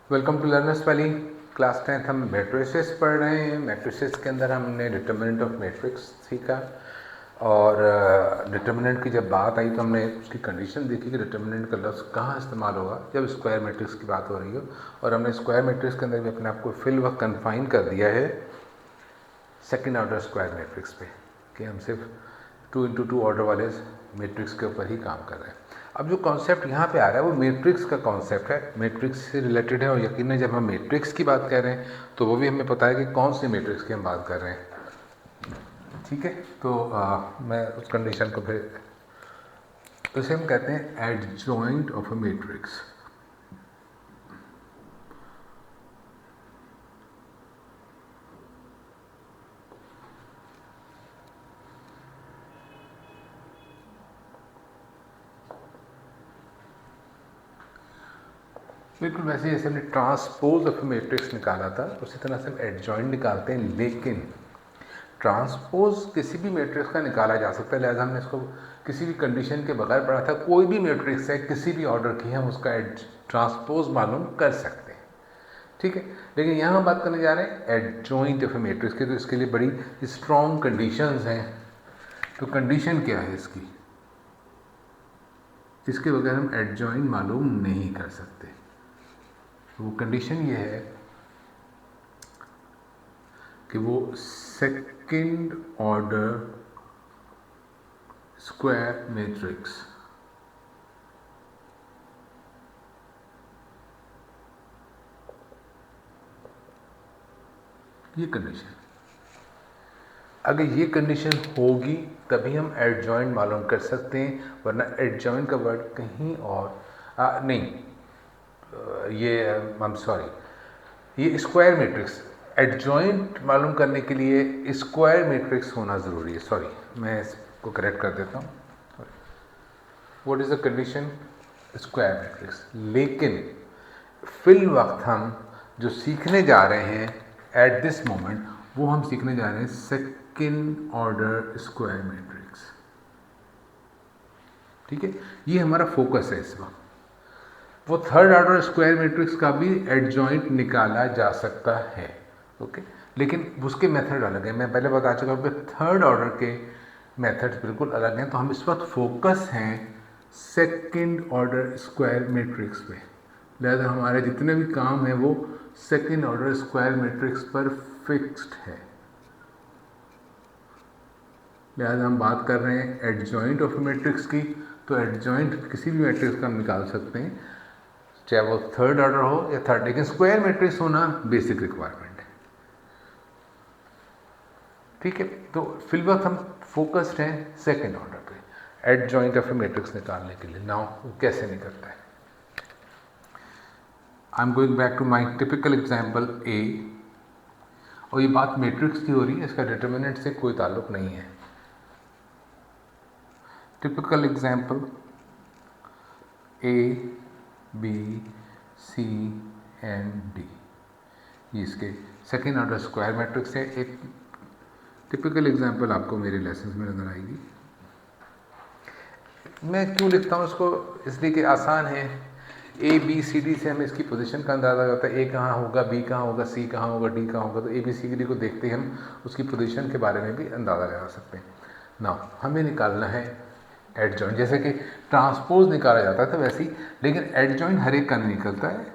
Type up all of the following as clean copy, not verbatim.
Welcome to Learners Valley. Class 10th हम matrices पढ़ रहे हैं। मैट्रिसेस के अंदर हमने डिटर्मिनेंट ऑफ मैट्रिक्स सीखा और डिटर्मिनेंट की जब बात आई तो हमने उसकी कंडीशन देखी कि डिटर्मिनेंट का लफ्ज़ कहाँ इस्तेमाल होगा जब स्क्वायर मैट्रिक्स की बात हो रही हो। और हमने स्क्वायर मैट्रिक्स के अंदर भी अपने आप को फिल व कन्फाइन कर दिया है सेकेंड ऑर्डर स्क्वायर मैट्रिक्स पे कि हम सिर्फ 2x2 ऑर्डर वाले मैट्रिक्स के ऊपर ही काम कर रहे हैं। अब जो कॉन्सेप्ट यहाँ पे आ रहा है वो मैट्रिक्स का कॉन्सेप्ट है, मैट्रिक्स से रिलेटेड है। और यकीनन जब हम मैट्रिक्स की बात कर रहे हैं तो वो भी हमें पता है कि कौन सी मैट्रिक्स की हम बात कर रहे हैं। ठीक है, तो मैं उस कंडीशन को फिर उसे हम कहते हैं एडजॉइंट ऑफ अ मैट्रिक्स। बिल्कुल वैसे जैसे हमने ट्रांसपोज ऑफ मैट्रिक्स निकाला था उसी तरह से हम एडजॉइंट निकालते हैं, लेकिन ट्रांसपोज किसी भी मैट्रिक्स का निकाला जा सकता है। लिहाजा हमने इसको किसी भी कंडीशन के बगैर पढ़ा था। कोई भी मैट्रिक्स है किसी भी ऑर्डर की हम उसका ट्रांसपोज मालूम कर सकते हैं। ठीक है, लेकिन यहाँ हम बात करने जा रहे हैं एडजॉइंट ऑफ मैट्रिक्स की, तो इसके लिए बड़ी स्ट्रॉन्ग कंडीशंस हैं। तो कंडीशन क्या है इसकी, इसके बगैर हम एडजॉइंट मालूम नहीं कर सकते। वो कंडीशन ये है कि वो सेकंड ऑर्डर स्क्वायर मैट्रिक्स ये कंडीशन, अगर ये कंडीशन होगी तभी हम एडजॉइंट मालूम कर सकते हैं, वरना एडजॉइंट का वर्ड कहीं और नहीं, ये आई एम सॉरी, ये स्क्वायर मैट्रिक्स एडजॉइंट मालूम करने के लिए स्क्वायर मैट्रिक्स होना ज़रूरी है। सॉरी, मैं इसको करेक्ट कर देता हूँ। What is the condition, square matrix. लेकिन फिल वक्त हम जो सीखने जा रहे हैं एट दिस मोमेंट, वो हम सीखने जा रहे हैं सेकेंड ऑर्डर स्क्वायर मैट्रिक्स। ठीक है, ये हमारा फोकस है इस वक्त। वो थर्ड ऑर्डर स्क्वायर मैट्रिक्स का भी एडजॉइंट निकाला जा सकता है, ओके, लेकिन उसके मेथड अलग है। मैं पहले बता चुका हूँ कि थर्ड ऑर्डर के मेथड्स बिल्कुल अलग हैं। तो हम इस वक्त फोकस हैं सेकेंड ऑर्डर स्क्वायर मैट्रिक्स पे। लिहाजा हमारे जितने भी काम हैं वो सेकेंड ऑर्डर स्क्वायर मैट्रिक्स पर फिक्स्ड है। लिहाजा हम बात कर रहे हैं एडजॉइंट ऑफ मैट्रिक्स की, तो एडजॉइंट किसी भी मैट्रिक्स का हम निकाल सकते हैं, चाहे वो थर्ड ऑर्डर हो या थर्ड, लेकिन स्क्वायर मैट्रिक्स होना बेसिक रिक्वायरमेंट है। ठीक है, तो फिल वक्त हम फोकस्ड हैं सेकेंड ऑर्डर पे एडजॉइंट ऑफ मैट्रिक्स निकालने के लिए। नाउ वो कैसे निकलता है, I am going back to my typical example A. और ये बात मैट्रिक्स की हो रही है, इसका डिटर्मिनेंट से कोई ताल्लुक नहीं है। Typical example a b c and d, ये इसके सेकेंड ऑर्डर स्क्वायर मैट्रिक्स है। एक टिपिकल एग्जाम्पल आपको मेरे लेसन में नजर आएगी। मैं क्यों लिखता हूँ इसको, इसलिए कि आसान है। ए बी सी डी से हमें इसकी पोजीशन का अंदाज़ा होता है, ए कहाँ होगा, बी कहाँ होगा, सी कहाँ होगा, डी कहाँ होगा। तो ए बी सी डी को देखते ही हम उसकी पोजीशन के बारे में भी अंदाज़ा लगा सकते हैं। ना हमें निकालना है एडजॉइंट, जैसे कि ट्रांसपोज निकाला जाता है तो वैसे ही, लेकिन एडजॉइंट हर एक का नहीं निकलता है।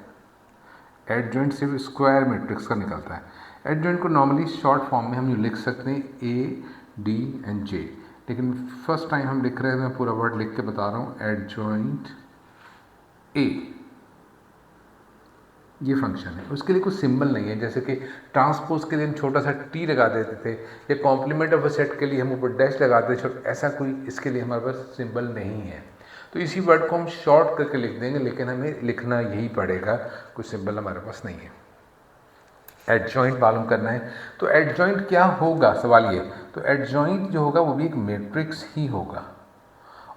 एडजॉइंट सिर्फ स्क्वायर मैट्रिक्स का निकलता है। एडजॉइंट को नॉर्मली शॉर्ट फॉर्म में हम लिख सकते हैं ए डी एंड जे, लेकिन फर्स्ट टाइम हम लिख रहे हैं तो मैं पूरा वर्ड लिख के बता रहा हूँ। एडजॉइंट ए, ये फंक्शन है, उसके लिए कुछ सिंबल नहीं है। जैसे कि ट्रांसपोज के लिए हम छोटा सा टी लगा देते थे, या कॉम्प्लीमेंट ऑफ अ सेट के लिए हम ऊपर डैश लगाते थे, ऐसा कोई इसके लिए हमारे पास सिंबल नहीं है। तो इसी वर्ड को हम शॉर्ट करके लिख देंगे, लेकिन हमें लिखना यही पड़ेगा, कुछ सिंबल हमारे पास नहीं है। एडजॉइंट मालूम करना है, तो एडजॉइंट क्या होगा, सवाल ये। तो एडजॉइंट जो होगा वो भी एक मैट्रिक्स ही होगा।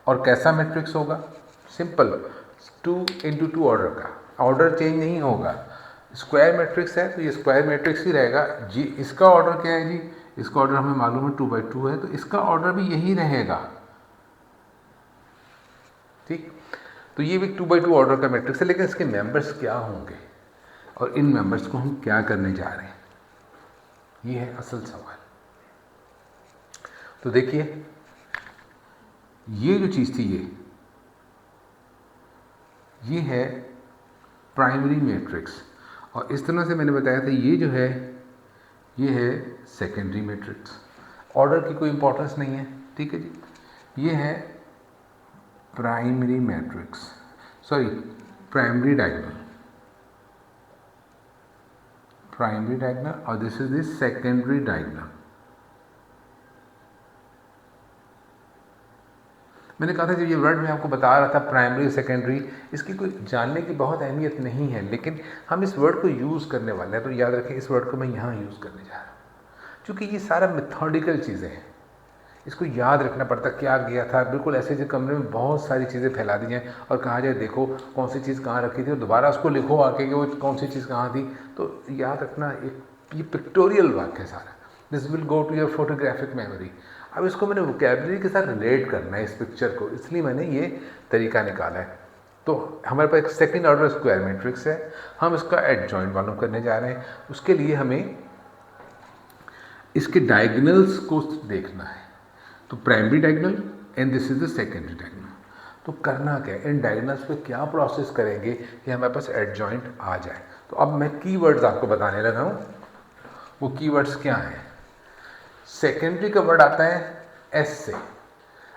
और कैसा मैट्रिक्स होगा, सिंपल 2x2 ऑर्डर का, ऑर्डर चेंज नहीं होगा। स्क्वायर मैट्रिक्स है तो ये स्क्वायर मैट्रिक्स ही रहेगा जी। इसका ऑर्डर क्या है जी, इसका ऑर्डर हमें मालूम है 2x2 है, तो इसका ऑर्डर भी यही रहेगा। ठीक, तो ये भी 2x2 ऑर्डर का मैट्रिक्स है, लेकिन इसके मेंबर्स क्या होंगे, और इन मेंबर्स को हम क्या करने जा रहे हैं, ये है असल सवाल। तो देखिए ये जो चीज़ थी ये है प्राइमरी मैट्रिक्स, और इस तरह से मैंने बताया था ये जो है ये है सेकेंडरी मैट्रिक्स। ऑर्डर की कोई इंपॉर्टेंस नहीं है, ठीक है जी। ये है primary matrix, sorry primary diagonal, primary diagonal, और this is the secondary diagonal. मैंने कहा था जब ये वर्ड मैं आपको बता रहा था प्राइमरी सेकेंडरी, इसकी कोई जानने की बहुत अहमियत नहीं है, लेकिन हम इस वर्ड को यूज़ करने वाले हैं, तो याद रखें इस वर्ड को मैं यहाँ यूज़ करने जा रहा हूँ, क्योंकि ये सारा मेथोडिकल चीज़ें हैं, इसको याद रखना पड़ता क्या गया था। बिल्कुल ऐसे जो कमरे में बहुत सारी चीज़ें फैला दी जाएँ और कहा जाए देखो कौन सी चीज़ कहाँ रखी थी और दोबारा उसको लिखो आके कि वो कौन सी चीज़ कहाँ थी, तो याद रखना एक ये पिक्टोरियल वाक्य है सारा। This will go to your photographic memory. अब इसको मैंने वोकैबुलरी के साथ रिलेट करना है इस पिक्चर को, इसलिए मैंने ये तरीका निकाला है। तो हमारे पास एक सेकेंड ऑर्डर स्क्वायर मैट्रिक्स है, हम इसका एडजॉइंट मालूम करने जा रहे हैं। उसके लिए हमें इसके डायगोनल्स को देखना है। तो primary diagonal and this is the secondary diagonal. तो करना क्या है, इन डायगोनल्स पे क्या प्रोसेस करेंगे कि हमारे पास एडजॉइंट आ जाए। तो अब मैं कीवर्ड्स आपको बताने लगा हूँ। वो कीवर्ड्स क्या हैं? सेकेंडरी का वर्ड आता है एस से।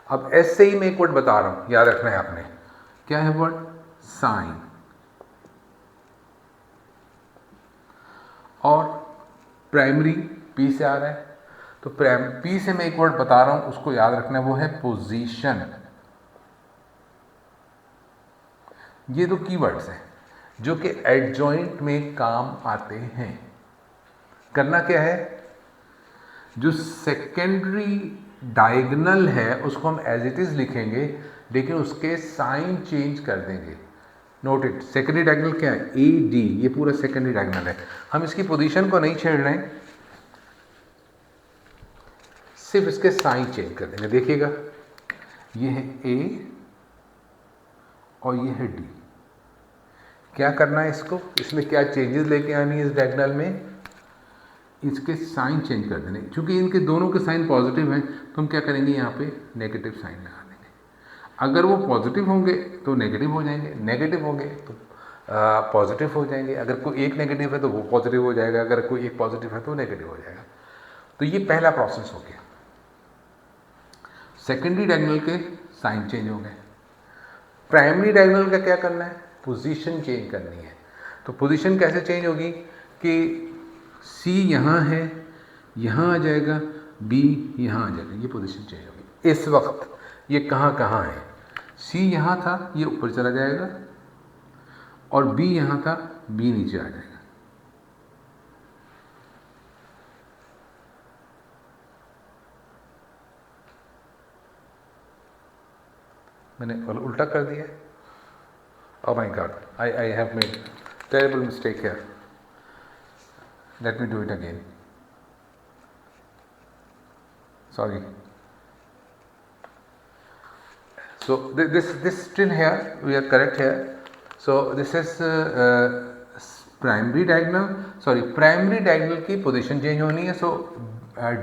अब एस से ही मैं एक वर्ड बता रहा हूँ, याद रखना है आपने। क्या है वर्ड? साइन। और प्राइमरी पी से आ रहा है, तो पी से मैं एक वर्ड बता रहा हूं, उसको याद रखना है, वो है पोजीशन। ये दो कीवर्ड्स हैं जो कि एडजॉइंट में काम आते हैं। करना क्या है, जो सेकेंडरी डायगोनल है उसको हम एज इट इज लिखेंगे, लेकिन उसके साइन चेंज कर देंगे। नोट इट, सेकेंडरी डायगोनल क्या है? ए डी, ये पूरा सेकेंडरी डायगोनल है। हम इसकी पोजीशन को नहीं छेड़ रहे हैं, सिर्फ इसके साइन चेंज कर देंगे। देखिएगा ये है ए और ये है डी। क्या करना है इसको, इसमें क्या चेंजेस लेके आनी है इस डायगोनल में? इसके साइन चेंज कर देने। क्योंकि इनके दोनों के साइन पॉजिटिव हैं तो हम क्या करेंगे, यहाँ पे नेगेटिव साइन लगा देंगे। अगर वो पॉजिटिव होंगे तो नेगेटिव हो जाएंगे, नेगेटिव होंगे तो पॉजिटिव हो जाएंगे। अगर कोई एक नेगेटिव है तो वो पॉजिटिव हो जाएगा, अगर कोई एक पॉजिटिव है तो नेगेटिव हो जाएगा। तो ये पहला प्रोसेस हो गया। सेकेंडरी डायगोनल के साइन चेंज हो गए। प्राइमरी डायगोनल का क्या करना है? पोजीशन चेंज करनी है। तो पोजीशन कैसे चेंज होगी कि सी यहाँ है, यहाँ आ जाएगा, बी यहाँ आ जाएगा, ये पोजीशन चेंज होगी। इस वक्त ये कहाँ कहाँ है? सी यहाँ था, ये ऊपर चला जाएगा, और बी यहाँ था, बी नीचे आ जाएगा। मैंने उल्टा कर दिया। Oh my God, I have made terrible mistake here. Let me do it again. Sorry. So this still here, we are correct here. So this is primary diagonal. Sorry, primary diagonal की position change होनी है. So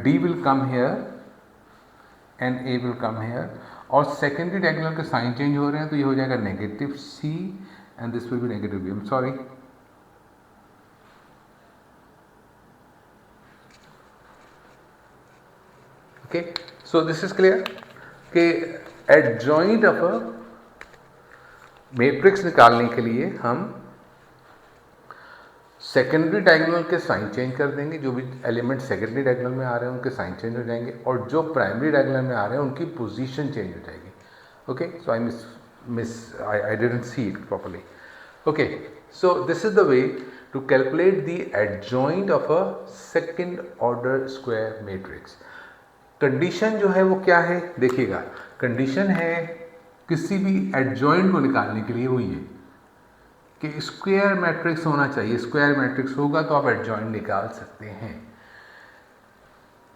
D will come here and A will come here. और secondary diagonal के sign change हो रहे हैं, तो ये हो जाएगा negative c and this will be negative b. I am sorry, okay. So this is clear कि एडजॉइंट ऑफ अ मैट्रिक्स निकालने के लिए हम सेकेंडरी डायगोनल के साइन चेंज कर देंगे। जो भी एलिमेंट सेकेंडरी डायगोनल में आ रहे हैं उनके साइन चेंज हो जाएंगे, और जो प्राइमरी डायगोनल में आ रहे हैं उनकी पोजीशन चेंज हो जाएगी। Okay, so I didn't see it properly. Okay, so this is the way to calculate the adjoint of a second order square matrix. Condition जो है वो क्या है, देखिएगा। कंडीशन है किसी भी एडजॉइंट को निकालने के लिए हुई है कि स्क्वायर मैट्रिक्स होना चाहिए। स्क्वायर मैट्रिक्स होगा तो आप एडजॉइंट निकाल सकते हैं।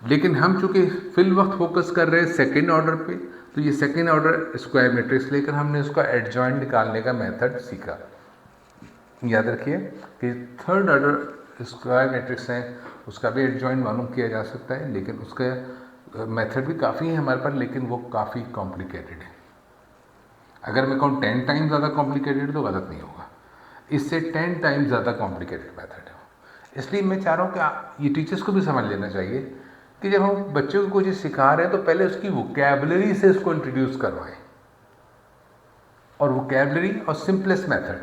लेकिन हम चूंकि फिल वक्त फोकस कर रहे हैं सेकेंड ऑर्डर पे, तो ये सेकेंड ऑर्डर स्क्वायर मैट्रिक्स लेकर हमने उसका एडजॉइंट निकालने का मेथड सीखा। याद रखिए कि थर्ड ऑर्डर स्क्वायर मैट्रिक्स है, उसका भी एडजॉइंट मालूम किया जा सकता है, लेकिन उसका मेथड भी काफ़ी है हमारे पास, लेकिन वो काफ़ी कॉम्प्लिकेटेड है। अगर मैं कहूँ 10 टाइम ज़्यादा कॉम्प्लिकेटेड तो गलत नहीं होगा, इससे 10 टाइम ज़्यादा कॉम्प्लिकेटेड मेथड है। इसलिए मैं चाह रहा हूँ कि ये टीचर्स को भी समझ लेना चाहिए कि जब हम बच्चों को कोई चीज़ सिखा रहे हैं तो पहले उसकी वोकैबुलरी से उसको इंट्रोड्यूस करवाएं, और वोकैबुलरी और सिंपलेस्ट मेथड,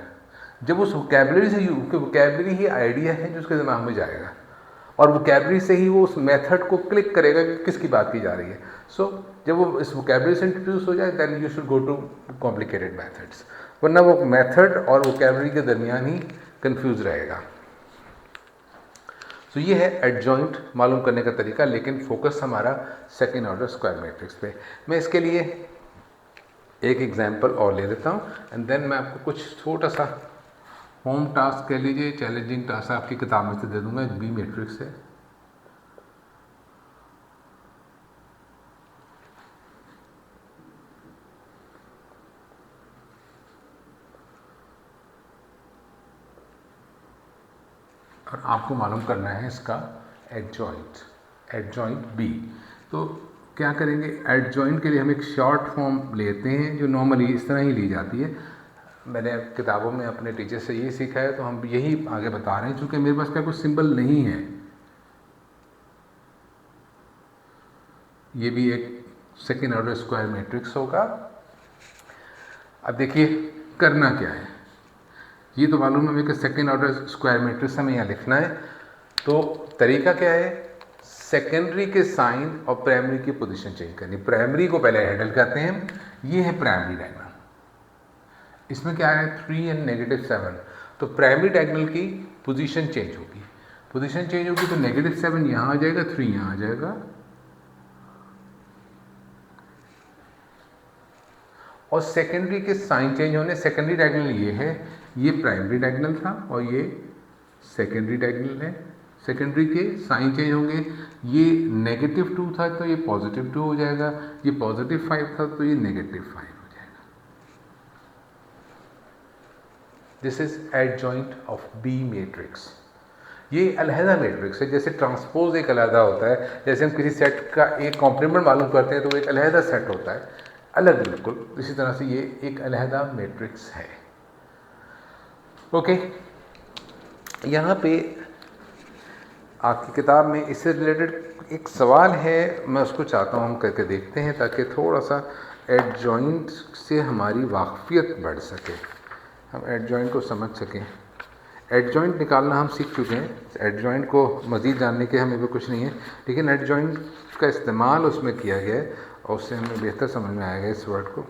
जब उस वोकैबुलरी से, वोकैबुलरी ही आइडिया है जो उसके दिमाग में जाएगा, और वोकैबुलरी से ही वो उस मेथड को क्लिक करेगा कि किसकी बात की जा रही है। सो जब वो इस वोकैबुलरी से इंट्रोड्यूस हो जाए then you should go to complicated methods, वरना वो मेथड और वोकैबुलरी के दरमियान ही कंफ्यूज रहेगा। तो ये है एडजॉइंट मालूम करने का तरीका, लेकिन फोकस हमारा सेकेंड ऑर्डर स्क्वायर मैट्रिक्स पे। मैं इसके लिए एक एग्जांपल और ले लेता हूँ एंड देन मैं आपको कुछ छोटा सा होम टास्क कह लीजिए, चैलेंजिंग टास्क आपकी किताब में से दे दूंगा। बी मैट्रिक्स है, और आपको मालूम करना है इसका एडजॉइंट बी। तो क्या करेंगे, एडजॉइंट के लिए हम एक शॉर्ट फॉर्म लेते हैं जो नॉर्मली इस तरह ही ली जाती है। मैंने किताबों में अपने टीचर से यही सीखा है, तो हम यही आगे बता रहे हैं, क्योंकि मेरे पास क्या कुछ सिंबल नहीं है। ये भी एक सेकेंड ऑर्डर स्क्वायर मैट्रिक्स होगा। अब देखिए करना क्या है, ये तो मालूम है हमें कि सेकेंड ऑर्डर स्क्वायर मैट्रिक्स हमें यहाँ लिखना है। तो तरीका क्या है, सेकेंडरी के साइन और प्राइमरी की पोजीशन चेंज करनी। प्राइमरी को पहले हैंडल करते हैं, ये है प्राइमरी डायगोनल, इसमें क्या है 3 एंड -7, तो प्राइमरी डायगोनल की पोजीशन चेंज होगी। पोजीशन चेंज होगी तो -7 यहाँ आ जाएगा, 3 यहाँ आ जाएगा, और सेकेंडरी के साइन चेंज होने, सेकेंडरी डायगोनल ये है, ये प्राइमरी डायगोनल था और ये सेकेंडरी डायगोनल है। सेकेंडरी के साइन चेंज होंगे, ये -2 था तो ये +2 हो जाएगा, ये +5 था तो ये -5 हो जाएगा। This is adjoint of b matrix. ये अलहदा मैट्रिक्स है, जैसे ट्रांसपोज एक अलहदा होता है, जैसे हम किसी सेट का एक कॉम्प्लीमेंट मालूम करते हैं तो वो एक अलहदा सेट होता है, अलग बिल्कुल, इसी तरह से ये एक अलहदा मैट्रिक्स है। ओके, यहाँ पे आपकी किताब में इससे रिलेटेड एक सवाल है, मैं उसको चाहता हूँ हम करके देखते हैं ताकि थोड़ा सा एडजॉइंट से हमारी वाकफियत बढ़ सके, हम एडजॉइंट को समझ सकें। एडजॉइंट निकालना हम सीख चुके हैं, एडजॉइंट को मज़ीद जानने के हमें भी कुछ नहीं है, लेकिन एडजॉइंट का इस्तेमाल उसमें किया गया है और उससे हमें बेहतर समझ में आएगा इस वर्ड को।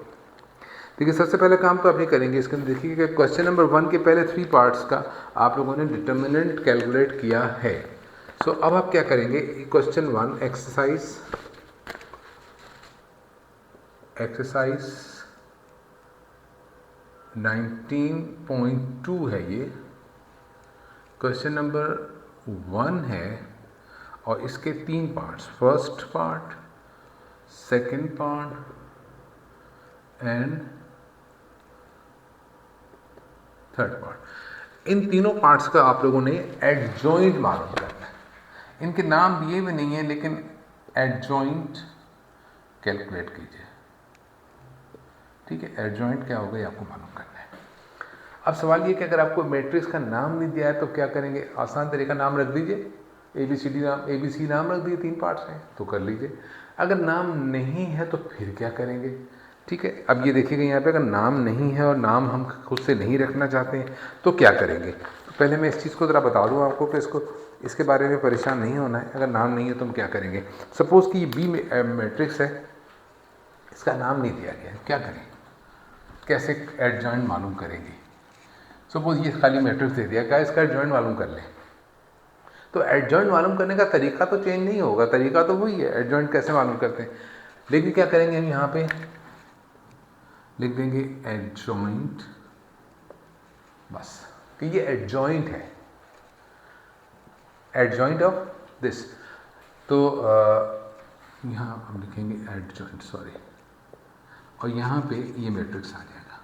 देखिए सबसे पहले काम तो आप ये करेंगे, इसके अंदर देखिए कि क्वेश्चन नंबर 1 के पहले 3 पार्ट्स का आप लोगों ने डिटर्मिनेंट कैलकुलेट किया है। सो अब आप क्या करेंगे, क्वेश्चन 1 एक्सरसाइज 19.2 है, ये क्वेश्चन नंबर 1 है और इसके 3 parts, first part, second part and third part. इन तीनों पार्ट्स का आप लोगों ने एडजॉइंट मालूम करना है। इनके नाम दिए हुए नहीं है, लेकिन एडजॉइंट कैलकुलेट कीजिए, ठीक है। एडजॉइंट क्या होगा ये आपको मालूम करना है। अब सवाल ये कि अगर आपको मैट्रिक्स का नाम नहीं दिया है तो क्या करेंगे, आसान तरीका नाम रख दीजिए, ABC नाम रख दिए, 3 पार्ट्स हैं तो कर लीजिए। अगर नाम नहीं है तो फिर क्या करेंगे, ठीक है। अब ये देखिएगा यहाँ पे अगर नाम नहीं है और नाम हम खुद से नहीं रखना चाहते हैं तो क्या करेंगे। तो पहले मैं इस चीज़ को ज़रा बता दूँ आपको कि इसके बारे में परेशान नहीं होना है। अगर नाम नहीं है तो हम क्या करेंगे, सपोज़ कि ये बी मैट्रिक्स है, इसका नाम नहीं दिया गया है, क्या करें, कैसे एडजॉइंट मालूम करेंगे। सपोज़ ये खाली मैट्रिक्स दे दिया, क्या इसका एडजॉइंट मालूम कर लें। तो एडजॉइंट मालूम करने का तरीका तो चेंज नहीं होगा, तरीका तो वही है, एडजॉइंट कैसे मालूम करते हैं। लेकिन क्या करेंगे हम यहाँ पे लिख देंगे एडजॉइंट, बस कि ये एडजॉइंट है, एडजॉइंट ऑफ दिस। तो यहाँ हम लिखेंगे एडजॉइंट, सॉरी, और यहाँ पे ये मैट्रिक्स आ जाएगा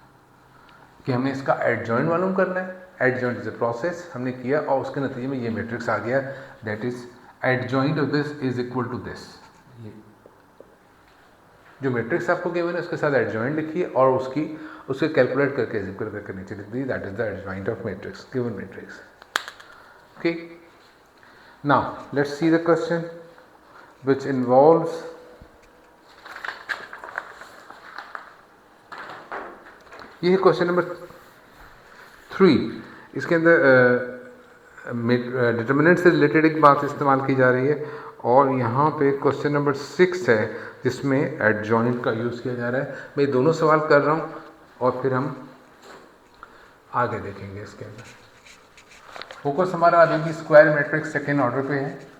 कि हमें इसका एडजॉइंट मालूम करना है। एडजॉइंट इज अ प्रोसेस हमने किया और उसके नतीजे में ये मैट्रिक्स आ गया, that is adjoint of this is equal to this. जो मैट्रिक्स आपको गिवन है उसके साथ एडजॉइंट लिखिए और उसके कैलकुलेट करके जिक्र करके नीचे लिख दी, that is the adjoint of matrix given matrix. Okay, now let's see the question which involves ये है क्वेश्चन नंबर 3। इसके अंदर डिटर्मिनेंट से रिलेटेड एक बात इस्तेमाल की जा रही है और यहाँ पे क्वेश्चन नंबर 6 है जिसमें एडजॉइंट का यूज़ किया जा रहा है। मैं दोनों सवाल कर रहा हूँ और फिर हम आगे देखेंगे। इसके अंदर फोकस हमारा अभी भी स्क्वायर मैट्रिक्स सेकेंड ऑर्डर पे है।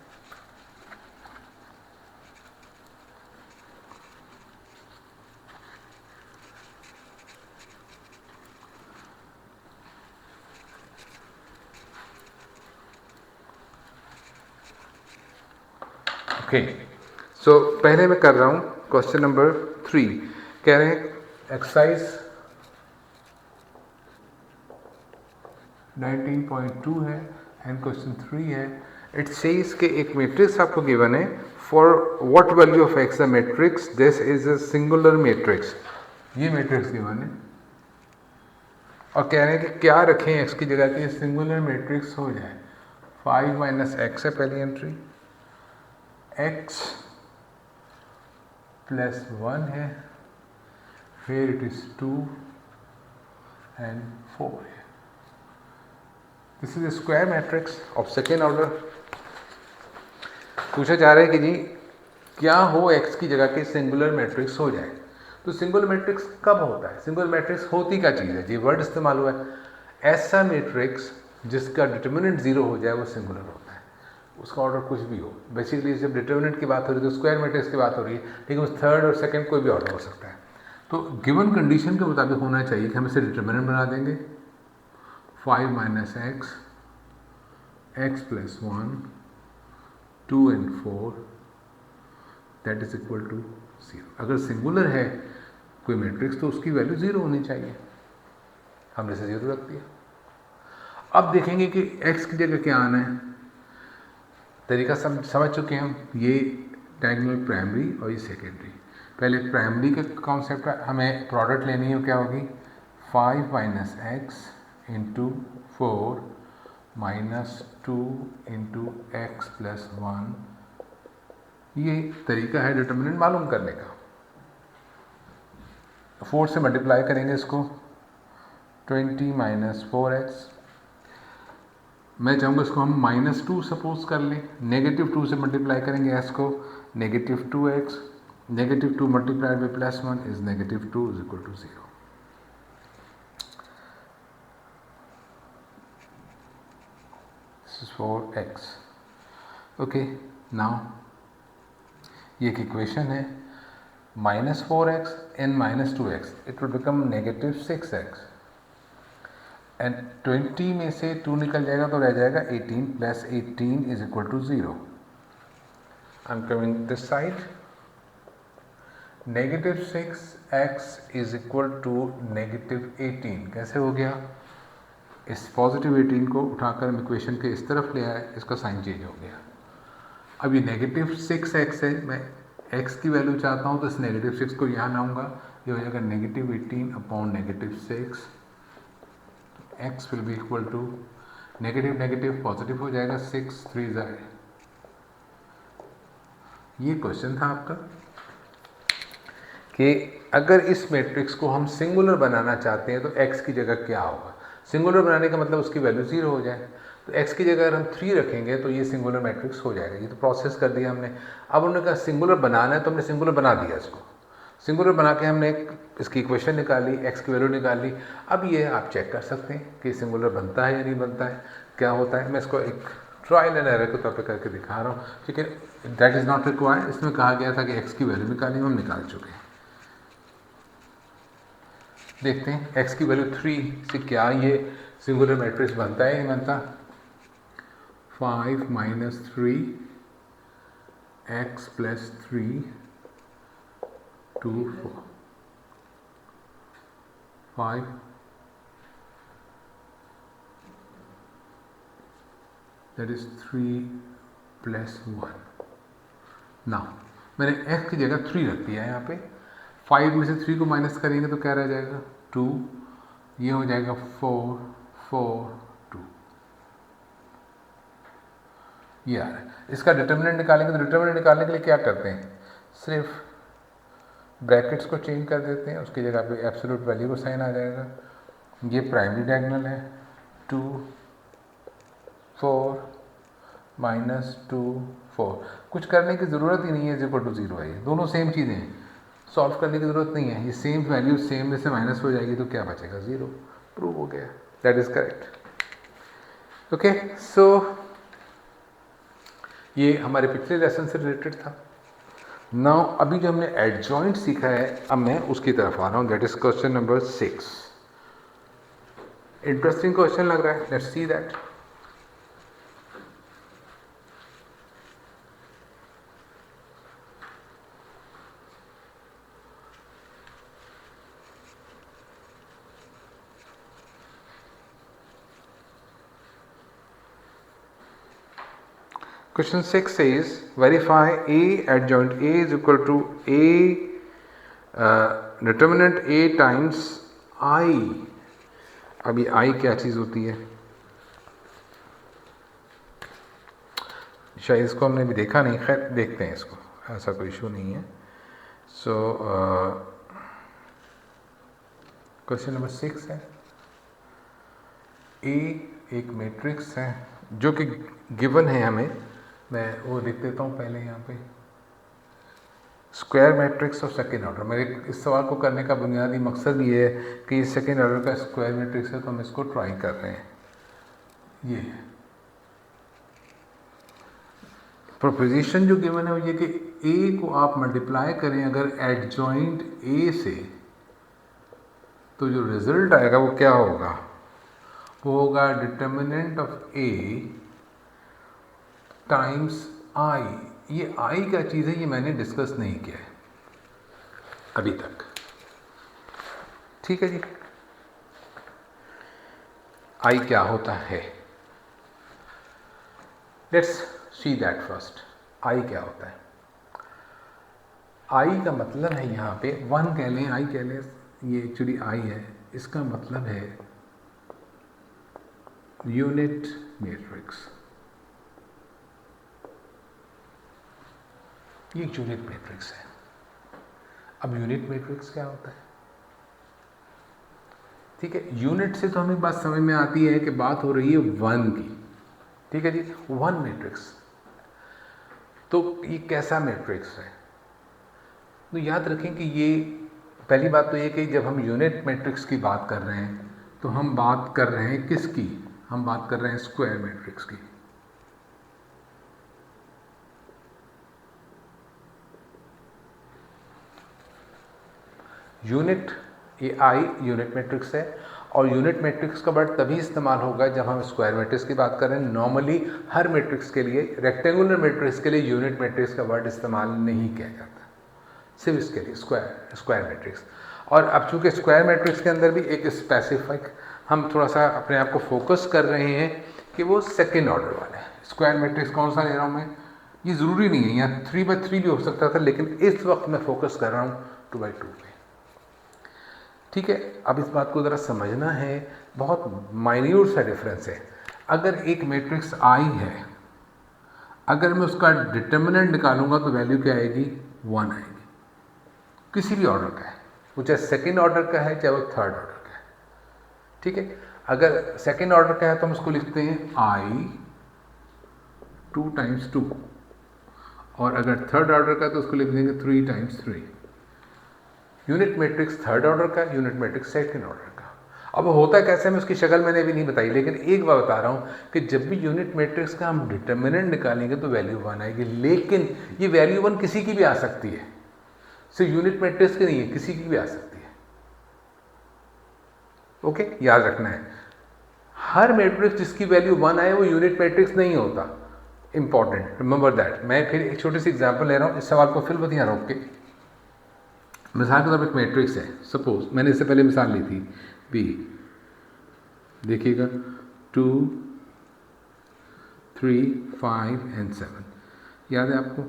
ओके, सो पहले मैं कर रहा हूँ क्वेश्चन नंबर 3। कह रहे हैं एक्सरसाइज 19.2 है एंड क्वेश्चन 3 है। इट सेज के एक मैट्रिक्स आपको गिवन है, for what value of x the matrix this is a singular matrix. ये मैट्रिक्स गिवन है और कह रहे हैं कि क्या रखें एक्स की जगह कि सिंगुलर मैट्रिक्स हो जाए। 5 माइनस एक्स है पहली एंट्री, x प्लस 1 है, फिर इट इज 2 एंड 4 है। This is square matrix of second order. पूछा जा रहा है कि जी क्या हो x की जगह के सिंगुलर मैट्रिक्स हो जाए। तो सिंगुलर मैट्रिक्स कब होता है? सिंगुलर मैट्रिक्स होती क्या चीज़ है? जी वर्ड इस्तेमाल हुआ है, ऐसा मैट्रिक्स जिसका डिटर्मिनेंट 0 हो जाए वो सिंगुलर होता है। उसका ऑर्डर कुछ भी हो, बेसिकली जब डिटर्मिनेंट की बात हो रही है तो स्क्वायर मैट्रिक्स की बात हो रही है, लेकिन उस थर्ड और सेकंड कोई भी ऑर्डर हो सकता है। तो गिवन कंडीशन के मुताबिक होना चाहिए कि हम इसे डिटर्मिनेंट बना देंगे 5 minus X, X plus 1, 2 and 4 that is equal to 0। अगर सिंगुलर है कोई मैट्रिक्स तो उसकी वैल्यू 0 होनी चाहिए, हमने इसे 0 रख दिया। अब देखेंगे कि x की जगह क्या आना है। तरीका समझ चुके हैं हम, ये डायगोनल प्राइमरी और ये सेकेंडरी। पहले प्राइमरी का कॉन्सेप्ट है, हमें प्रोडक्ट लेनी है, क्या होगी 5 minus x into 4 minus 2 into x plus 1। ये तरीका है डिटर्मिनेंट मालूम करने का। 4 से मल्टीप्लाई करेंगे इसको, 20 माइनस 4x। मैं चाहूँगा इसको हम -2 सपोज कर लें। -2 से मल्टीप्लाई करेंगे s को, -2x, -2 multiplied by +1 is -2 is equal to 0। This is 4x। Okay, now ये एक इक्वेशन है, -4x and -2x it will become -6x and 20 में से 2 निकल जाएगा तो रह जाएगा 18 plus 18 is equal to 0। I am coming this side, -6x is equal to -18। कैसे हो गया? इस पॉजिटिव 18 को उठाकर हम इक्वेशन के इस तरफ ले आए, इसका साइन चेंज हो गया। अब ये -6x है, मैं x की वैल्यू चाहता हूँ तो इस -6 को यहाँ लाऊंगा, ये हो जाएगा -18 upon -6। x will be equal to negative negative positive हो जाएगा, 6 3 ज़ाए। ये क्वेश्चन था आपका कि अगर इस मैट्रिक्स को हम सिंगुलर बनाना चाहते हैं तो x की जगह क्या होगा। सिंगुलर बनाने का मतलब उसकी वैल्यू 0 हो जाए, तो x की जगह अगर हम 3 रखेंगे तो ये सिंगुलर मैट्रिक्स हो जाएगा। ये तो प्रोसेस कर दिया हमने। अब उन्होंने कहा सिंगुलर बनाना है तो हमने सिंगुलर बना दिया इसको। सिंगुलर बना के हमने इसकी इक्वेशन निकाली, x की वैल्यू निकाली। अब ये आप चेक कर सकते हैं कि सिंगुलर बनता है या नहीं बनता है, क्या होता है। मैं इसको एक ट्रायल एंड एरर के तौर पे करके दिखा रहा हूँ, ठीक है। That is not required. इसमें कहा गया था कि x की वैल्यू निकाली, हम निकाल चुके हैं। देखते हैं x की वैल्यू 3 से क्या ये सिंगुलर मैट्रिक्स बनता है या नहीं बनता। 5 minus 3 x plus 3 2 4 5 that is 3 + 1। Now मैंने x की जगह 3 रख दिया है यहाँ पे। 5 में से 3 को माइनस करेंगे तो क्या रह जाएगा 2, ये हो जाएगा 4 4 2, ये आ रहा है। इसका डिटर्मिनेंट निकालेंगे तो डिटर्मिनेंट निकालने के लिए क्या करते हैं, सिर्फ ब्रैकेट्स को चेंज कर देते हैं, उसकी जगह पे एब्सोल्यूट वैल्यू का साइन आ जाएगा। ये प्राइमरी डायगोनल है 2 4 -2 4, कुछ करने की ज़रूरत ही नहीं है, =0 है। ये दोनों सेम चीज़ें हैं, सॉल्व करने की ज़रूरत नहीं है। ये सेम वैल्यू सेम में से माइनस हो जाएगी तो क्या बचेगा 0, प्रूव हो गया। That is correct. ओके, सो ये हमारे पिछले लेसन से रिलेटेड था। नाउ अभी जो हमने एडजॉइंट सीखा है, अब मैं उसकी तरफ आ रहा हूँ। That is question number 6। Interesting question लग रहा है, let's see that. Question 6 says verify A adjoint A is equal to A determinant A times I। अभी I क्या चीज़ होती है, शायद इसको हमने अभी देखा नहीं, खैर देखते हैं इसको, ऐसा कोई इशू नहीं है। सो क्वेश्चन नंबर 6 है। A एक मैट्रिक्स है जो कि गिवन है हमें, मैं वो लिख देता हूँ पहले यहाँ पे, square matrix of second order. मेरे इस सवाल को करने का बुनियादी मकसद ये है कि ये सेकेंड ऑर्डर का स्क्वायर मैट्रिक्स है, तो हम इसको ट्राई कर रहे हैं। ये प्रोपोजिशन जो गिवन है वो ये कि ए को आप मल्टीप्लाई करें अगर एडजॉइंट ए से, तो जो रिजल्ट आएगा वो क्या होगा, वो होगा determinant of A times I. ये आई क्या चीज़ है, ये मैंने डिस्कस नहीं किया है अभी तक, ठीक है जी। आई क्या होता है, लेट्स सी दैट फर्स्ट। आई क्या होता है, आई का मतलब है यहाँ पे 1 कह लें, आई कह लें, ये एक्चुअली आई है, इसका मतलब है यूनिट मैट्रिक्स। ये यूनिट मैट्रिक्स है। अब यूनिट मैट्रिक्स क्या होता है, ठीक है। यूनिट से तो हमें बात समझ में आती है कि बात हो रही है 1 की, ठीक है जी। 1 मैट्रिक्स, तो ये कैसा मैट्रिक्स है, तो याद रखें कि ये पहली बात तो ये कि जब हम यूनिट मैट्रिक्स की बात कर रहे हैं तो हम बात कर रहे हैं किसकी, हम बात कर रहे हैं स्क्वायर मैट्रिक्स की। यूनिट, ये आई यूनिट मैट्रिक्स है, और यूनिट मैट्रिक्स का वर्ड तभी इस्तेमाल होगा जब हम स्क्वायर मैट्रिक्स की बात कर रहे हैं। नॉर्मली हर मैट्रिक्स के लिए, रेक्टेंगुलर मैट्रिक्स के लिए यूनिट मैट्रिक्स का वर्ड इस्तेमाल नहीं किया जाता, सिर्फ इसके लिए स्क्वायर मैट्रिक्स। और अब चूंकि स्क्वायर मैट्रिक्स के अंदर भी एक स्पेसिफिक, हम थोड़ा सा अपने आप को फोकस कर रहे हैं कि वो सेकेंड ऑर्डर वाला है। स्क्वायर मैट्रिक्स कौन सा ले रहा हूँ मैं, ये ज़रूरी नहीं है, यहाँ 3/3 भी हो सकता था, लेकिन इस वक्त मैं फोकस कर रहा हूँ 2/2 पे, ठीक है। अब इस बात को ज़रा समझना है, बहुत माइन्यूट सा डिफरेंस है। अगर एक मैट्रिक्स आई है, अगर मैं उसका डिटर्मिनेंट निकालूंगा तो वैल्यू क्या आएगी, 1 आएगी, किसी भी ऑर्डर का है, वो चाहे सेकेंड ऑर्डर का है चाहे वो थर्ड ऑर्डर का है, ठीक है। अगर सेकेंड ऑर्डर का है तो हम उसको लिखते हैं आई 2 × 2, और अगर थर्ड ऑर्डर का तो उसको लिख देंगे 3 × 3। यूनिट मैट्रिक्स थर्ड ऑर्डर का, यूनिट मैट्रिक्स सेकंड ऑर्डर का। अब होता कैसे, मैं उसकी शक्ल मैंने अभी नहीं बताई, लेकिन एक बार बता रहा हूँ कि जब भी यूनिट मैट्रिक्स का हम डिटर्मिनेंट निकालेंगे तो वैल्यू 1 आएगी, लेकिन ये वैल्यू 1 किसी की भी आ सकती है, सिर्फ यूनिट मैट्रिक्स की नहीं है, किसी की भी आ सकती है। ओके, याद रखना है, हर मैट्रिक्स जिसकी वैल्यू 1 आए वो यूनिट मैट्रिक्स नहीं होता। Important, remember that. मैं फिर एक छोटी सी एग्जाम्पल ले रहा हूँ, इस सवाल को फिर यहाँ रोक के। मिसाल के तौर पर एक मैट्रिक्स है, सपोज मैंने इससे पहले मिसाल ली थी बी, देखिएगा 2 3, 5 and 7। याद है आपको?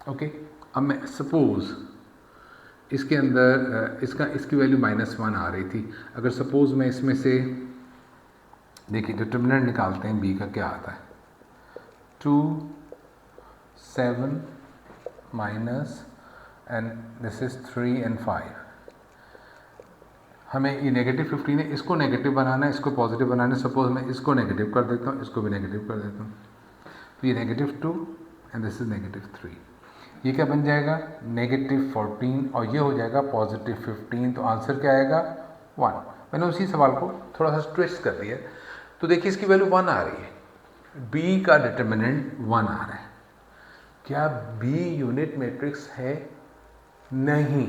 ओके, अब मैं सपोज इसके अंदर इसकी वैल्यू -1 आ रही थी। अगर सपोज मैं इसमें से देखिए डिटर्मिनेंट निकालते हैं b का, क्या आता है 2, 7 minus and this is 3 and 5। हमें ये -15 है, इसको नेगेटिव बनाना है, इसको पॉजिटिव बनाना है। सपोज मैं इसको नेगेटिव कर देता हूँ, इसको भी नेगेटिव कर देता हूँ, तो ये -2 एंड दिस इज -3। ये क्या बन जाएगा -14 और ये हो जाएगा +15। तो आंसर क्या आएगा 1। मैंने उसी सवाल को थोड़ा सा ट्विस्ट कर दिया। तो देखिए इसकी वैल्यू 1 आ रही है, b का डिटर्मिनेंट 1 आ रहा है। क्या b यूनिट मैट्रिक्स है? नहीं।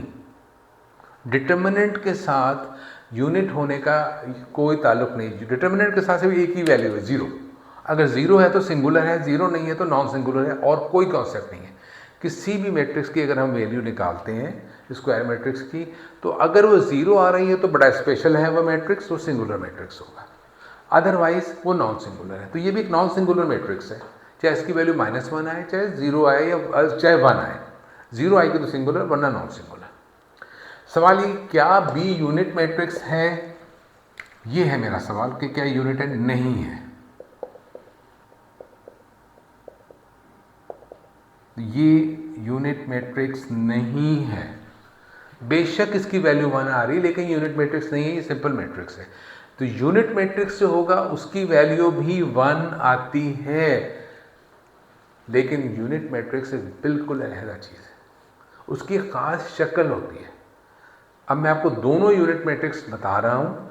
डिटर्मिनेंट के साथ यूनिट होने का कोई ताल्लुक नहीं। डिटर्मिनेंट के साथ सिर्फ एक ही वैल्यू है 0। अगर 0 है तो सिंगुलर है, 0 नहीं है तो नॉन सिंगुलर है, और कोई कॉन्सेप्ट नहीं है। किसी भी मैट्रिक्स की अगर हम वैल्यू निकालते हैं स्क्वायर मैट्रिक्स की, तो अगर वो 0 आ रही है तो बड़ा स्पेशल है वो मैट्रिक्स, वो सिंगुलर मैट्रिक्स होगा, अदरवाइज वो नॉन सिंगुलर है। तो ये भी एक नॉन सिंगुलर मैट्रिक्स है, चाहे इसकी वैल्यू -1 आए, चाहे 0 आए, या चाहे 1 आए। 0 आएगी तो सिंगुलर, वरना नॉन सिंगुलर। सवाल ये क्या b यूनिट मैट्रिक्स है? ये है मेरा सवाल कि क्या यूनिट है? नहीं है। ये यूनिट मैट्रिक्स नहीं है। बेशक इसकी वैल्यू 1 आ रही, लेकिन यूनिट मैट्रिक्स नहीं है, ये सिंपल मैट्रिक्स है। तो यूनिट मैट्रिक्स जो होगा उसकी वैल्यू भी 1 आती है, लेकिन यूनिट मैट्रिक्स एक बिल्कुल अलग चीज़ है, उसकी खास शक्ल होती है। अब मैं आपको दोनों यूनिट मैट्रिक्स बता रहा हूँ,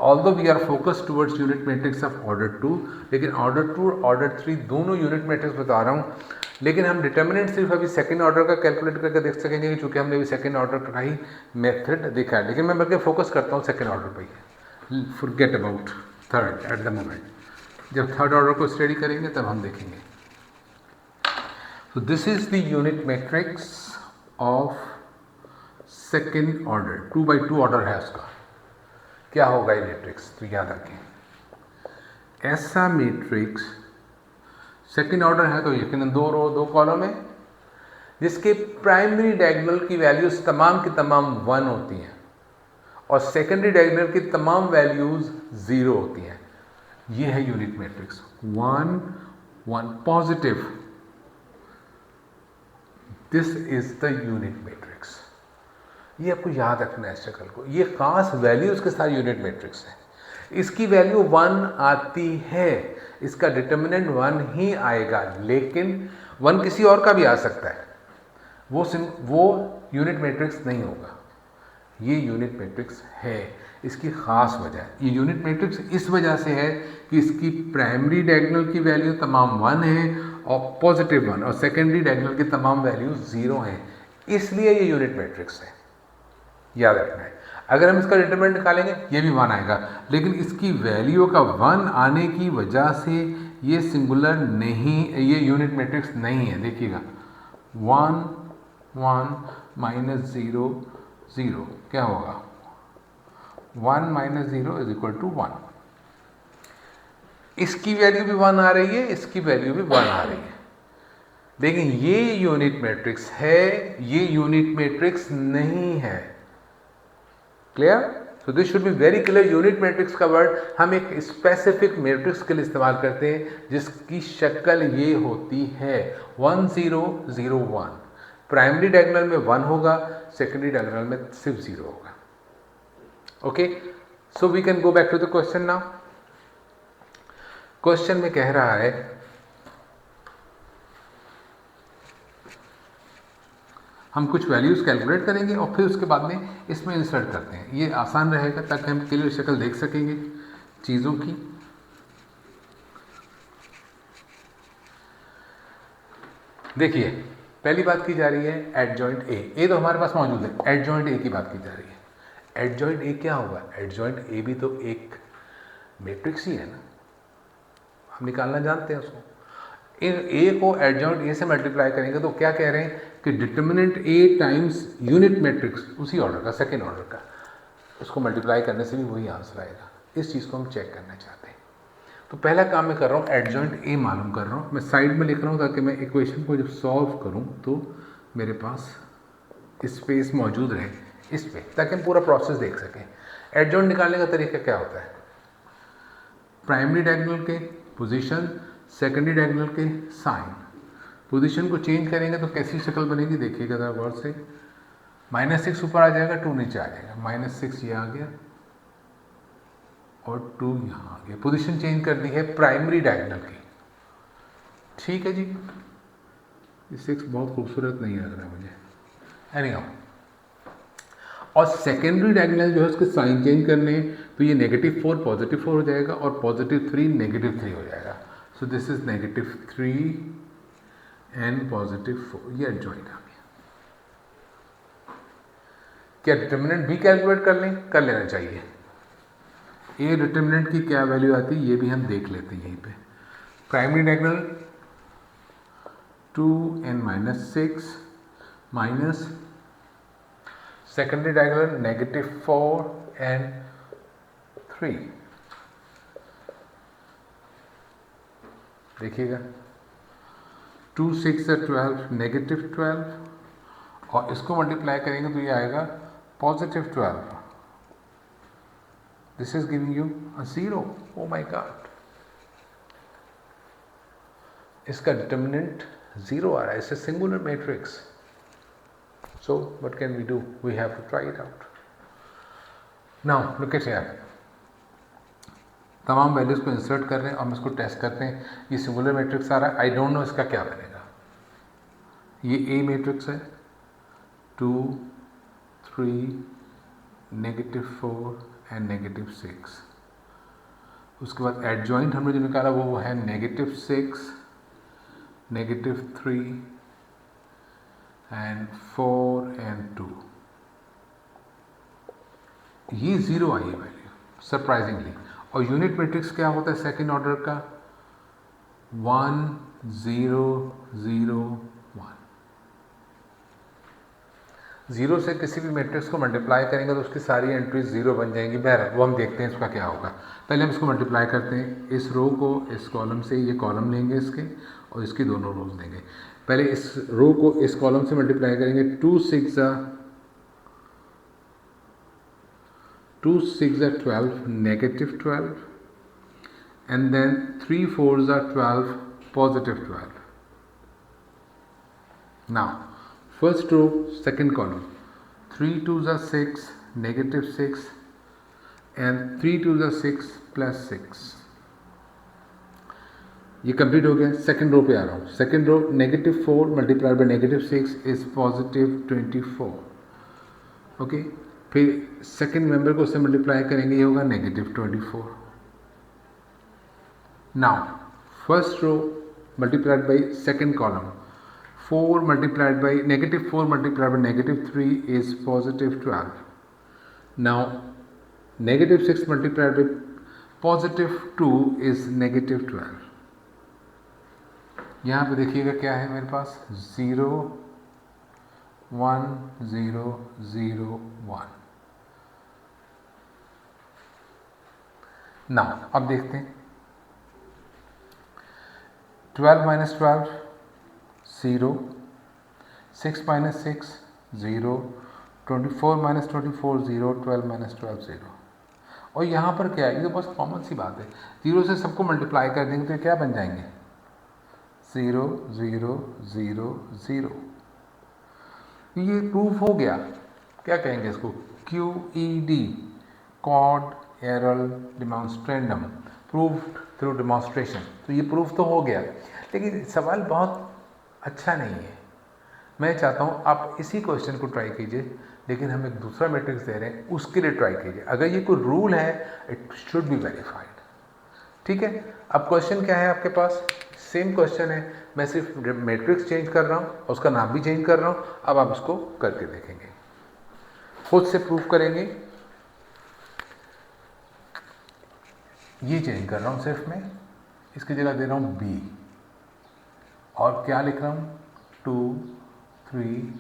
although we are focus towards unit matrix of order 2, लेकिन ऑर्डर 2 और ऑर्डर 3 दोनों यूनिट मैट्रिक्स बता रहा हूँ। लेकिन हम डिटर्मिनेंट सिर्फ अभी सेकंड ऑर्डर का कैलकुलेट करके देख सकेंगे, क्योंकि हमने अभी सेकंड ऑर्डर का ही मेथड देखा है। लेकिन मैं बल्कि फोकस करता हूँ सेकंड ऑर्डर पर ही, forget about third at the moment. जब थर्ड ऑर्डर को स्टडी करेंगे तब हम देखेंगे। तो this is the unit matrix of second order, 2x2 order है उसका। क्या होगा ये मैट्रिक्स? तो याद रखें, ऐसा मैट्रिक्स सेकेंड ऑर्डर है तो यकीनन 2 रो 2 कॉलम है, जिसके प्राइमरी डायगोनल की वैल्यूज तमाम की तमाम 1 होती हैं और सेकेंडरी डायगोनल की तमाम वैल्यूज 0 होती हैं। ये है unit matrix 1 1 positive. This is the unit matrix. ये आपको याद रखना है शक्ल को, ये खास वैल्यूज के साथ यूनिट मैट्रिक्स है। इसकी वैल्यू 1 आती है, इसका डिटर्मिनेंट 1 ही आएगा, लेकिन 1 किसी और का भी आ सकता है, वो यूनिट मैट्रिक्स नहीं होगा। ये यूनिट मैट्रिक्स है, इसकी खास वजह। ये यूनिट मैट्रिक्स इस वजह से है कि इसकी प्राइमरी डायगोनल की वैल्यू तमाम 1 है और पॉजिटिव 1, और सेकेंडरी डायगोनल की तमाम वैल्यू 0 हैं, इसलिए ये यूनिट मैट्रिक्स है। याद रखना है। अगर हम इसका डिटरमिनेंट निकालेंगे ये भी 1 आएगा, लेकिन इसकी वैल्यू का 1 आने की वजह से ये सिंगुलर नहीं, ये यूनिट मैट्रिक्स नहीं है। देखिएगा 1 1 -0 0 क्या होगा 1 - 0 = 1। इसकी वैल्यू भी 1 आ रही है, इसकी वैल्यू भी 1 आ रही है, लेकिन ये यूनिट मैट्रिक्स है, ये यूनिट मैट्रिक्स नहीं है। Clear? So this should be very clear. Unit matrix का वर्ड हम एक स्पेसिफिक मैट्रिक्स के लिए इस्तेमाल करते हैं जिसकी शक्ल ये होती है 1 0 0 1। प्राइमरी डायगोनल में 1 होगा, सेकेंडरी डायगोनल में सिर्फ 0 होगा। Okay, so we can go back to the question now. Question में कह रहा है हम कुछ वैल्यूज कैलकुलेट करेंगे और फिर उसके बाद में इसमें इंसर्ट करते हैं। ये आसान रहेगा ताकि हम क्लियर शक्ल देख सकेंगे चीज़ों की। देखिए पहली बात की जा रही है एडजॉइंट ए तो हमारे पास मौजूद है, एडजॉइंट ए की बात की जा रही है। एडजॉइंट ए क्या होगा? एडजॉइंट ए भी तो एक मैट्रिक्स ही है ना, हम निकालना जानते हैं उसको। इन ए को एडजॉइंट ए से मल्टीप्लाई करेंगे तो क्या कह रहे हैं कि डिटर्मिनेंट ए टाइम्स यूनिट मैट्रिक्स उसी ऑर्डर का, सेकेंड ऑर्डर का, उसको मल्टीप्लाई करने से भी वही आंसर आएगा। इस चीज़ को हम चेक करना चाहते हैं। तो पहला काम मैं कर रहा हूँ, एडजॉइंट ए मालूम कर रहा हूँ, मैं साइड में लिख रहा हूँ ताकि मैं इक्वेशन को जब सॉल्व करूँ तो मेरे पास स्पेस मौजूद रहे इस पे, ताकि हम पूरा प्रोसेस देख सकें। एडजॉइंट निकालने का तरीका क्या होता है? प्राइमरी डायगोनल के पोजीशन, सेकेंडरी डायगोनल के साइन। पोजीशन को चेंज करेंगे तो कैसी शक्ल बनेगी देखिएगा ज़रा गौर से। -6 ऊपर आ जाएगा, 2 नीचे आ जाएगा, -6 ये आ गया और 2 यहाँ आ गया। पोजीशन चेंज कर दी है प्राइमरी डायगोनल की, ठीक है जी। ये 6 बहुत खूबसूरत नहीं लग रहा है मुझे, एनीहाउ। और सेकेंडरी डायगोनल जो है उसके साइन चेंज करने हैं, तो ये -4 +4 हो जाएगा और +3 -3 हो जाएगा। सो दिस इज -3 एंड +4, ये एडजॉइंट आ गया। क्या डिटर्मिनेंट भी कैलकुलेट कर लें? कर लेना चाहिए। ए डिटर्मिनेंट की क्या वैल्यू आती है ये भी हम देख लेते हैं यहीं पे। Primary diagonal 2n-6 minus secondary diagonal -4 and 3। देखिएगा 2 6 12 -12 और इसको मल्टीप्लाई करेंगे तो ये आएगा +12। This is giving you a 0। Oh my God, इसका डिटर्मिनेंट 0 आ रहा है, it's a singular matrix. So what can we do? We have to try it out. Now look at here. तमाम वैल्यूज को इंसर्ट कर रहे हैं और हम इसको टेस्ट करते हैं। ये सिंगुलर मैट्रिक्स आ रहा है, आई डोंट नो इसका क्या बनेगा। ये ए मैट्रिक्स है, 2 3 -4 एंड -6। उसके बाद एडजॉइंट हमने जो निकाला वो है -6 -3 and 4 and 2। ये 0 आई है वैल्यू सरप्राइजिंगली। और यूनिट मैट्रिक्स क्या होता है सेकेंड ऑर्डर का? 1 0 0 1। 0 से किसी भी मैट्रिक्स को मल्टीप्लाई करेंगे तो उसकी सारी एंट्रीज 0 बन जाएंगी। बहरहाल वो हम देखते हैं इसका क्या होगा। पहले हम इसको मल्टीप्लाई करते हैं, इस रो को इस कॉलम से, ये कॉलम लेंगे इसके और इसकी दोनों रोज लेंगे। पहले इस रो को इस कॉलम से मल्टीप्लाई करेंगे, 2 6 12 -12 and then 3 4 12 +12। now first row second column 3 2 6 -6 and 3 2 6 +6। ये कंप्लीट हो गया। सेकेंड रो पे आ रहा हूँ। Second row -4 multiplied by -6 is +24। Okay, फिर सेकेंड मेंबर को उससे मल्टीप्लाई करेंगे, ये होगा -24। Now first row multiplied by second column 4 multiplied by -4 multiplied by -3 is +12। Now -6 multiplied by +2 is -12। यहाँ पे देखिएगा क्या है मेरे पास, 0 1 0 0 1। ना अब देखते हैं 12 - 12 0, 6 - 6 0, 24 - 24 0, 12 - 12 0। और यहाँ पर क्या है, ये तो बस कॉमन सी बात है, 0 से सबको मल्टीप्लाई कर देंगे तो क्या बन जाएंगे, 0 0 0 0। ये प्रूफ हो गया, क्या कहेंगे इसको, QED, quod erat demonstrandum, proved through demonstration. तो ये प्रूफ तो हो गया, लेकिन सवाल बहुत अच्छा नहीं है। मैं चाहता हूँ आप इसी क्वेश्चन को ट्राई कीजिए, लेकिन हम एक दूसरा मैट्रिक्स दे रहे हैं, उसके लिए ट्राई कीजिए। अगर ये कोई रूल है, इट शुड बी वेरीफाइड। ठीक है, अब क्वेश्चन क्या है आपके पास, सेम क्वेश्चन है, मैं सिर्फ मैट्रिक्स चेंज कर रहा हूँ और उसका नाम भी चेंज कर रहा हूँ। अब आप इसको करके देखेंगे, खुद से प्रूफ करेंगे। ये चेंज कर रहा हूँ सिर्फ मैं, इसकी जगह दे रहा हूँ B और क्या लिख रहा हूँ 2 3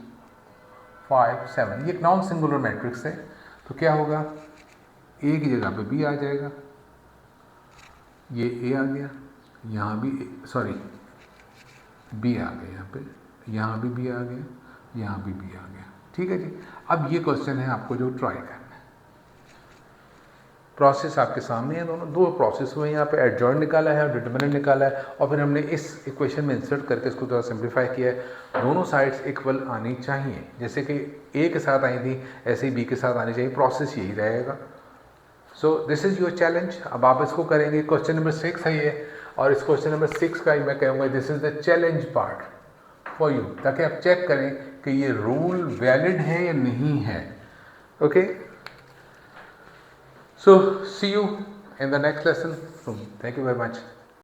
5 7। ये एक नॉन सिंगुलर मैट्रिक्स है, तो क्या होगा ए की जगह पे बी आ जाएगा, ये ए आ गया, यहाँ भी सॉरी बी आ गया, यहाँ पे यहाँ भी बी आ गया, यहाँ भी बी आ गया। ठीक है जी। अब ये क्वेश्चन है आपको जो ट्राई करना है। प्रोसेस आपके सामने है, दोनों दो प्रोसेस हुए, यहाँ पे एडजॉइंट निकाला है और डिटरमिनेंट निकाला है, और फिर हमने इस इक्वेशन में इंसर्ट करके इसको थोड़ा सिंप्लीफाई किया है। दोनों साइड्स इक्वल आनी चाहिए, जैसे कि ए के साथ आई थी ऐसे ही बी के साथ आनी चाहिए, प्रोसेस यही रहेगा। So this is your challenge. अब आप इसको करेंगे, क्वेश्चन नंबर 6 है ये, और इस क्वेश्चन नंबर 6 का ही मैं कहूँगा this is the challenge part for you, ताकि आप चेक करें कि ये रूल वैलिड है या नहीं है। Okay, so see you in the next lesson. Thank you very much.